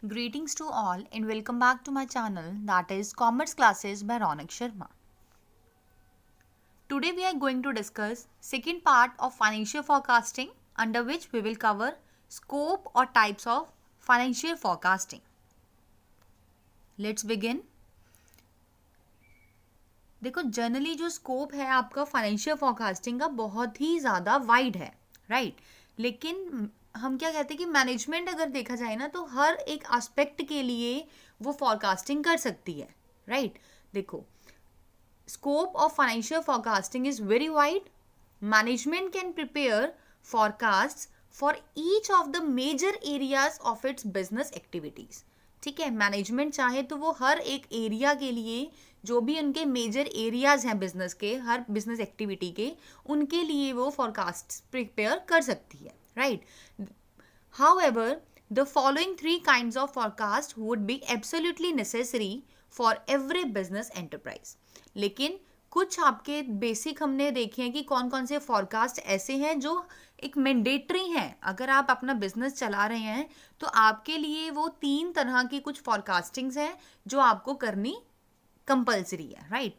Greetings to all and welcome back to my channel, that is Commerce Classes by Ronak Sharma. Today we are going to discuss second part of financial forecasting, under which we will cover scope or types of financial forecasting. Let's begin. देखो generally जो scope है आपका financial forecasting का बहुत ही ज़्यादा wide है, right? लेकिन हम क्या कहते हैं कि मैनेजमेंट अगर देखा जाए ना तो हर एक एस्पेक्ट के लिए वो फोरकास्टिंग कर सकती है, राइट? देखो scope of financial forecasting is very wide. Management can prepare forecast for each of the major areas of its business activities. ठीक है, मैनेजमेंट चाहे तो वो हर एक एरिया के लिए जो भी उनके मेजर एरियाज हैं बिजनेस के, हर बिजनेस एक्टिविटी के, उनके लिए वो फोरकास्ट प्रिपेयर कर सकती है, right? However the following 3 kinds of forecast would be absolutely necessary for every business enterprise. लेकिन कुछ आपके बेसिक हमने देखे हैं कि कौन कौन से फोरकास्ट ऐसे हैं जो एक मैंडेटरी हैं. अगर आप अपना बिजनेस चला रहे हैं तो आपके लिए वो 3 तरह की कुछ फोरकास्टिंग्स हैं जो आपको करनी कंपल्सरी है, राइट?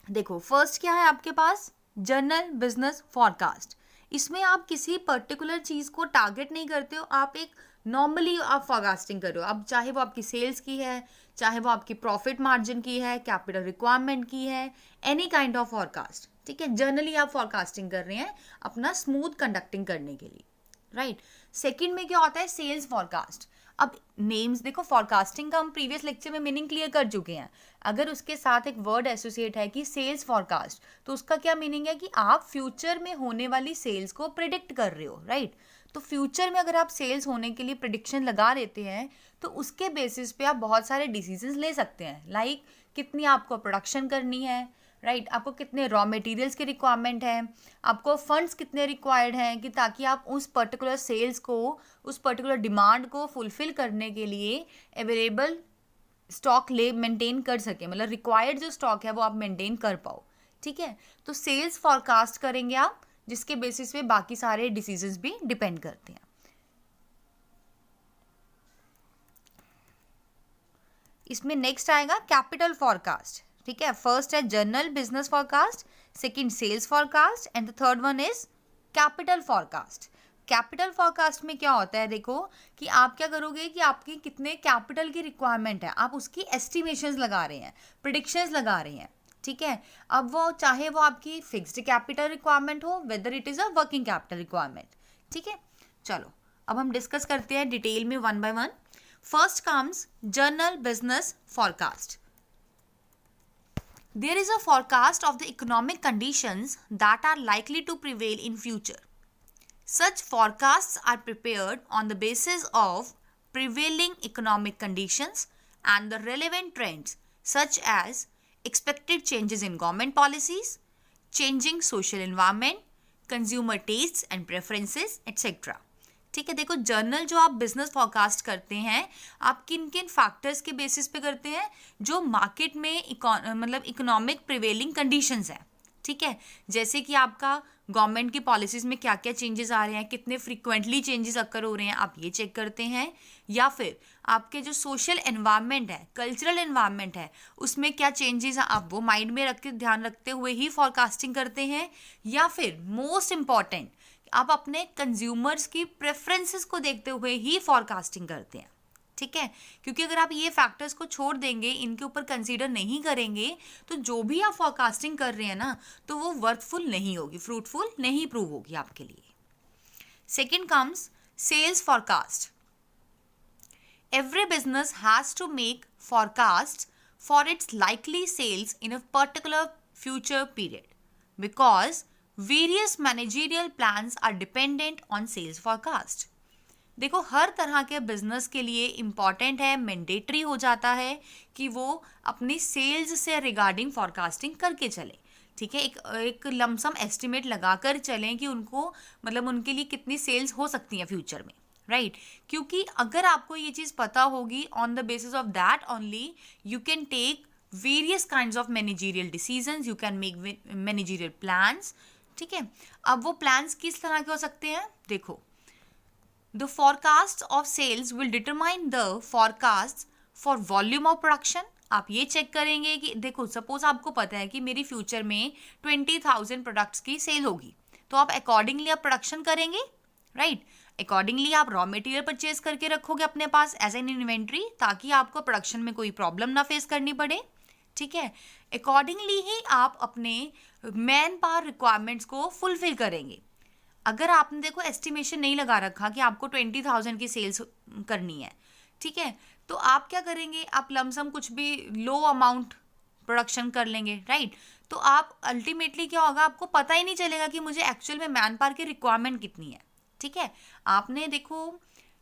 देखो फर्स्ट क्या है आपके पास, जनरल बिजनेस फोरकास्ट. इसमें आप किसी पर्टिकुलर चीज को टारगेट नहीं करते हो, आप एक नॉर्मली आप फोरकास्टिंग कर रहे हो. अब चाहे वो आपकी सेल्स की है, चाहे वो आपकी प्रॉफिट मार्जिन की है, कैपिटल रिक्वायरमेंट की है, एनी काइंड ऑफ फोरकास्ट. ठीक है, जनरली आप फोरकास्टिंग कर रहे हैं अपना स्मूथ कंडक्टिंग करने के लिए, राइट? सेकंड में क्या होता है, सेल्स फोरकास्ट. अब नेम्स देखो, फोरकास्टिंग का हम प्रीवियस लेक्चर में मीनिंग क्लियर कर चुके हैं. अगर उसके साथ एक वर्ड एसोसिएट है कि सेल्स फोरकास्ट, तो उसका क्या मीनिंग है कि आप फ्यूचर में होने वाली सेल्स को प्रिडिक्ट कर रहे हो, राइट? तो फ्यूचर में अगर आप सेल्स होने के लिए प्रिडिक्शन लगा देते हैं तो उसके बेसिस पे आप बहुत सारे डिसीजंस ले सकते हैं. लाइक कितनी आपको प्रोडक्शन करनी है, राइट? आपको कितने रॉ मटेरियल्स की रिक्वायरमेंट है, आपको फंड्स कितने रिक्वायर्ड हैं कि ताकि आप उस पर्टिकुलर सेल्स को, उस पर्टिकुलर डिमांड को फुलफिल करने के लिए अवेलेबल स्टॉक मेंटेन कर सके, मतलब रिक्वायर्ड जो स्टॉक है वो आप मेंटेन कर पाओ. ठीक है, तो सेल्स फॉरकास्ट करेंगे आप, जिसके बेसिस पे बाकी सारे डिसीजंस भी डिपेंड करते हैं. इसमें नेक्स्ट आएगा कैपिटल फॉरकास्ट. ठीक है, फर्स्ट है general business forecast, second sales forecast and the third one is capital forecast. Capital forecast में क्या होता है, देखो कि आप क्या करोगे कि आपकी कितने कैपिटल की रिक्वायरमेंट है, आप उसकी एस्टिमेशंस लगा रहे हैं, प्रेडिक्शंस लगा रहे हैं. ठीक है, अब वो चाहे वो आपकी फिक्स्ड कैपिटल रिक्वायरमेंट हो, whether it is a working capital requirement. ठीक है, चलो अब हम डिस्कस करते हैं डिटेल में one by one. First comes general business forecast. There is a forecast of the economic conditions that are likely to prevail in future. Such forecasts are prepared on the basis of prevailing economic conditions and the relevant trends such as expected changes in government policies, changing social environment, consumer tastes and preferences, etc. ठीक है, देखो journal जो आप business forecast करते हैं, आप किन किन फैक्टर्स के बेसिस पे करते हैं, जो मार्केट में मतलब इकोनॉमिक प्रिवेलिंग कंडीशंस हैं. ठीक है, जैसे कि आपका गवर्नमेंट की पॉलिसीज में क्या क्या चेंजेस आ रहे हैं, कितने फ्रीक्वेंटली चेंजेस अकर हो रहे हैं, आप ये चेक करते हैं. या फिर आपके जो सोशल एनवायरनमेंट है, कल्चरल एनवायरनमेंट है, उसमें क्या चेंजेस हैं, आप वो माइंड में रख के ध्यान रखते हुए ही फॉरकास्टिंग करते हैं. या फिर मोस्ट इम्पॉर्टेंट, आप अपने कंज्यूमर्स की प्रेफरेंसेस को देखते हुए ही फॉरकास्टिंग करते हैं. ठीक है, क्योंकि अगर आप ये फैक्टर्स को छोड़ देंगे, इनके ऊपर कंसीडर नहीं करेंगे, तो जो भी आप फॉरकास्टिंग कर रहे हैं ना, तो वो वर्थफुल नहीं होगी, फ्रूटफुल नहीं प्रूव होगी आपके लिए. Second comes sales forecast. Every business has to make forecast for its likely sales in a particular future period because various managerial plans are dependent on sales forecast. देखो हर तरह के बिजनेस के लिए इम्पॉर्टेंट है, मैंडेटरी हो जाता है कि वो अपनी सेल्स से रिगार्डिंग फॉरकास्टिंग करके चले. ठीक है, एक लमसम एस्टिमेट लगाकर चलें कि उनको मतलब उनके लिए कितनी सेल्स हो सकती हैं फ्यूचर में, राइट? क्योंकि अगर आपको ये चीज़ पता होगी, on the basis of that only you can take various kinds of managerial decisions, you can make managerial plans. ठीक है, अब वो प्लान्स किस तरह के हो सकते हैं, देखो the forecasts of sales will determine the forecasts for volume of production. आप ये चेक करेंगे कि देखो सपोज आपको पता है कि मेरी फ्यूचर में 20,000 प्रोडक्ट्स की सेल होगी, तो आप अकॉर्डिंगली आप प्रोडक्शन करेंगे, राइट. अकॉर्डिंगली आप रॉ मटेरियल परचेज करके रखोगे अपने पास एज एन इन्वेंट्री, ताकि आपको प्रोडक्शन में कोई प्रॉब्लम ना फेस करनी पड़े. ठीक है. अकॉर्डिंगली ही आप अपने मैन पावर रिक्वायरमेंट्स को फुलफिल करेंगे. अगर आपने देखो एस्टिमेशन नहीं लगा रखा कि आपको 20,000 की सेल्स करनी है, ठीक है, तो आप क्या करेंगे, आप लमसम कुछ भी लो अमाउंट प्रोडक्शन कर लेंगे, राइट. तो आप अल्टीमेटली क्या होगा, आपको पता ही नहीं चलेगा कि मुझे एक्चुअल में मैन पावर की रिक्वायरमेंट कितनी है. ठीक है. आपने देखो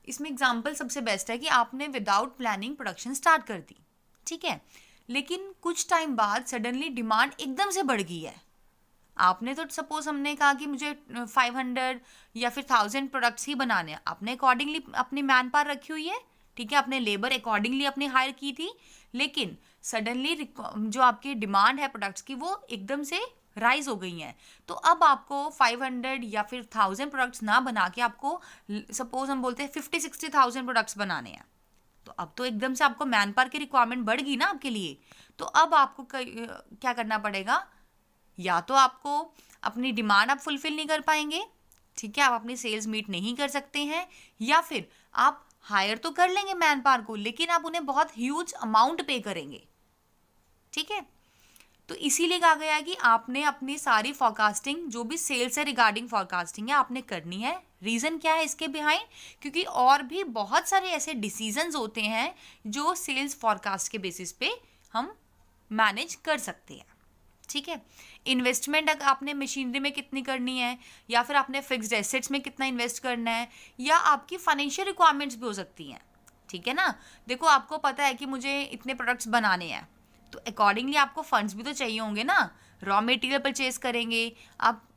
इसमें एग्जांपल सबसे बेस्ट है कि आपने विदाउट प्लानिंग प्रोडक्शन स्टार्ट कर दी, ठीक है, लेकिन कुछ टाइम बाद सडनली डिमांड एकदम से बढ़ गई है. आपने तो सपोज हमने कहा कि मुझे 500 या फिर 1000 प्रोडक्ट्स ही बनाने हैं, आपने अकॉर्डिंगली अपनी मैन पावर रखी हुई है, ठीक है, आपने लेबर अकॉर्डिंगली अपनी हायर की थी, लेकिन सडनली जो आपकी डिमांड है प्रोडक्ट्स की वो एकदम से राइज हो गई हैं. तो अब आपको 500 या फिर 1000 प्रोडक्ट्स ना बना के आपको सपोज हम बोलते हैं 50-60,000 प्रोडक्ट्स बनाने हैं. तो अब तो एकदम से आपको मैन पावर की रिक्वायरमेंट बढ़ गई ना आपके लिए. तो अब आपको क्या करना पड़ेगा, या तो आपको अपनी डिमांड आप फुलफिल नहीं कर पाएंगे, ठीक है, आप अपनी सेल्स मीट नहीं कर सकते हैं, या फिर आप हायर तो कर लेंगे मैन पावर को, लेकिन आप उन्हें बहुत ह्यूज अमाउंट पे करेंगे. ठीक है. तो इसीलिए कहा गया है कि आपने अपनी सारी फॉरकास्टिंग जो भी सेल्स है रिगार्डिंग फॉरकास्टिंग है आपने करनी है. रीज़न क्या है इसके बिहाइंड, क्योंकि और भी बहुत सारे ऐसे डिसीजंस होते हैं जो सेल्स फॉरकास्ट के बेसिस पे हम मैनेज कर सकते हैं. ठीक है. इन्वेस्टमेंट अगर आपने मशीनरी में कितनी करनी है, या फिर आपने फिक्स्ड एसेट्स में कितना इन्वेस्ट करना है, या आपकी फाइनेंशियल रिक्वायरमेंट्स भी हो सकती हैं. ठीक है ना. देखो आपको पता है कि मुझे इतने प्रोडक्ट्स बनाने हैं, तो अकॉर्डिंगली आपको फंड्स भी तो चाहिए होंगे ना. रॉ मटेरियल परचेज करेंगे आप,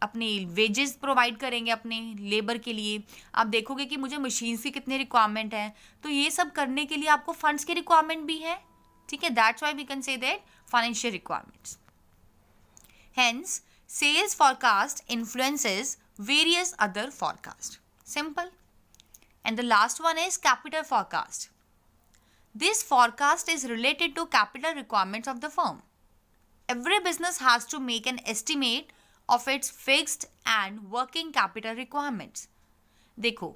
अपनी वेजेस प्रोवाइड करेंगे अपने लेबर के लिए, आप देखोगे कि मुझे मशीन्स की कितनी रिक्वायरमेंट है, तो ये सब करने के लिए आपको फंड्स की रिक्वायरमेंट भी है. ठीक है. That's why we can say that financial requirements. Hence, sales forecast influences various other forecasts. Simple. And the last one is capital forecast. This forecast is related to capital requirements of the firm. Every business has to make an estimate of its fixed and working capital requirements. देखो,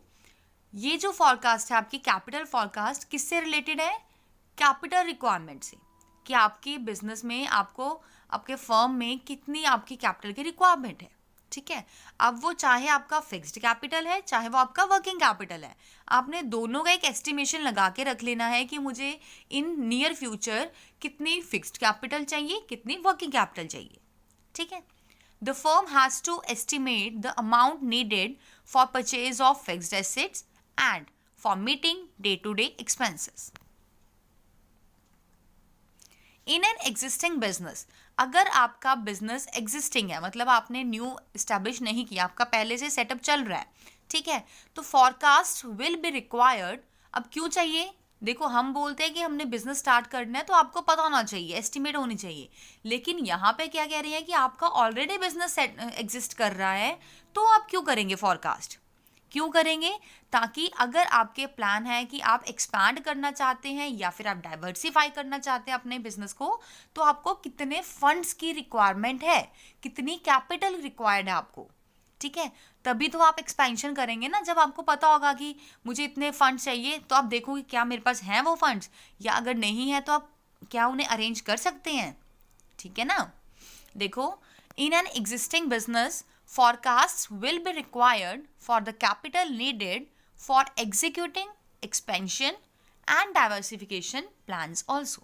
ये जो forecast है आपकी capital forecast किससे related है? Capital requirement से, कि आपकी बिजनेस में आपको आपके फर्म में कितनी आपकी कैपिटल की रिक्वायरमेंट है. ठीक है. अब वो चाहे आपका फिक्स्ड कैपिटल है, चाहे वो आपका वर्किंग कैपिटल है, आपने दोनों का एक एस्टिमेशन लगा के रख लेना है कि मुझे इन नियर फ्यूचर कितनी फिक्स्ड कैपिटल चाहिए, कितनी वर्किंग कैपिटल चाहिए. ठीक है. The firm has to estimate the amount needed for purchase of fixed assets and for meeting day to day expenses. In an existing business, अगर आपका business existing है, मतलब आपने न्यू इस्टेब्लिश नहीं किया, आपका पहले से सेटअप चल रहा है, ठीक है, तो फॉरकास्ट विल बी रिक्वायर्ड. अब क्यों चाहिए, देखो हम बोलते हैं कि हमने बिजनेस स्टार्ट करना है तो आपको पता होना चाहिए, एस्टिमेट होनी चाहिए, लेकिन यहाँ पे क्या कह रही है कि आपका ऑलरेडी बिजनेस एग्जिस्ट कर रहा है, तो आप क्यों करेंगे फॉरकास्ट. क्यों करेंगे, ताकि अगर आपके प्लान है कि आप एक्सपैंड करना चाहते हैं या फिर आप डाइवर्सिफाई करना चाहते हैं अपने बिजनेस को, तो आपको कितने फंड्स की रिक्वायरमेंट है, कितनी कैपिटल रिक्वायर्ड है आपको. ठीक है. तभी तो आप एक्सपेंशन करेंगे ना, जब आपको पता होगा कि मुझे इतने फंड्स चाहिए, तो आप देखोगे क्या मेरे पास हैं वो फंड्स, या अगर नहीं है तो आप क्या उन्हें अरेंज कर सकते हैं. ठीक है ना. देखो, इन an existing business forecasts will be required for the capital needed for executing expansion and diversification plans also.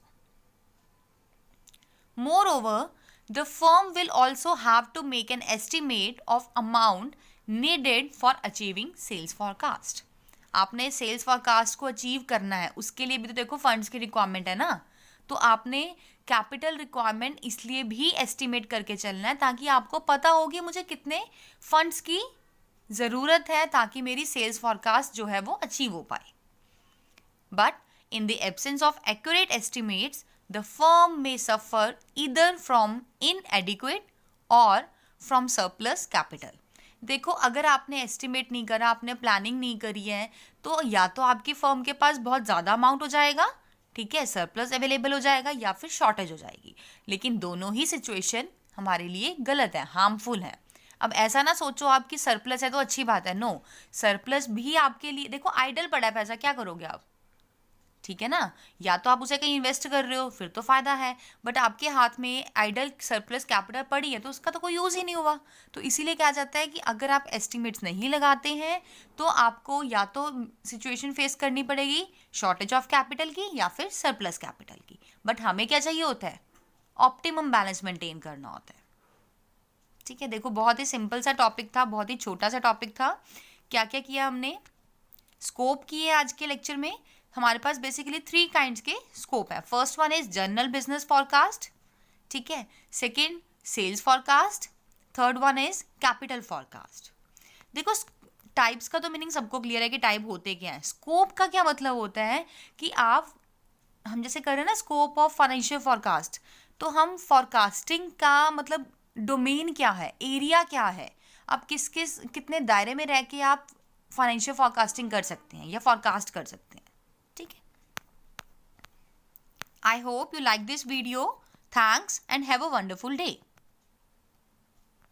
Moreover, the firm will also have to make an estimate of amount needed for achieving sales forecast. आपने sales forecast को achieve करना है, उसके लिए भी तो देखो funds की रिक्वायरमेंट है ना, तो आपने कैपिटल रिक्वायरमेंट इसलिए भी एस्टिमेट करके चलना है ताकि आपको पता हो कि मुझे कितने फंड्स की ज़रूरत है ताकि मेरी सेल्स फॉरकास्ट जो है वो अचीव हो पाए. But in the absence of accurate estimates the firm may suffer either from इनएडिक्वेट और फ्रॉम सरप्लस कैपिटल. देखो, अगर आपने एस्टिमेट नहीं करा, आपने प्लानिंग नहीं करी है, तो या तो आपकी फर्म के पास बहुत ज़्यादा अमाउंट हो जाएगा, ठीक है, सरप्लस अवेलेबल हो जाएगा, या फिर शॉर्टेज हो जाएगी। लेकिन दोनों ही सिचुएशन हमारे लिए गलत है, हार्मफुल है। अब ऐसा ना सोचो आपकी सरप्लस है तो अच्छी बात है, नो, सरप्लस भी आपके लिए, देखो आइडल पड़ा है पैसा, क्या करोगे आप, ठीक है ना, या तो आप उसे कहीं इन्वेस्ट कर रहे हो, फिर तो फायदा है, बट आपके हाथ में आइडल सरप्लस कैपिटल पड़ी है तो उसका तो कोई यूज़ ही नहीं हुआ। तो इसीलिए क्या जाता है कि अगर आप एस्टिमेट्स नहीं लगाते हैं तो आपको या तो सिचुएशन फेस करनी पड़ेगी शॉर्टेज ऑफ कैपिटल की या फिर सरप्लस कैपिटल की। बट हमें क्या चाहिए होता है, ऑप्टिमम बैलेंस मेंटेन करना होता है, ठीक है। देखो, बहुत ही सिंपल सा टॉपिक था, बहुत ही छोटा सा टॉपिक था। क्या क्या किया हमने, स्कोप किए आज के लेक्चर में। हमारे पास बेसिकली 3 काइंड्स के स्कोप है। First one is general business forecast, ठीक है, second sales forecast, third one is capital forecast. देखो, टाइप्स का तो मीनिंग सबको क्लियर है कि टाइप होते क्या है। स्कोप का क्या मतलब होता है कि हम जैसे कर रहे हैं ना स्कोप ऑफ फाइनेंशियल फॉरकास्ट, तो हम फॉरकास्टिंग का मतलब डोमेन क्या है, एरिया क्या है, आप कितने दायरे में रह के आप फाइनेंशियल फॉरकास्टिंग कर सकते हैं या फॉरकास्ट कर सकते हैं, ठीक है। I hope you like this video. Thanks and have a wonderful day.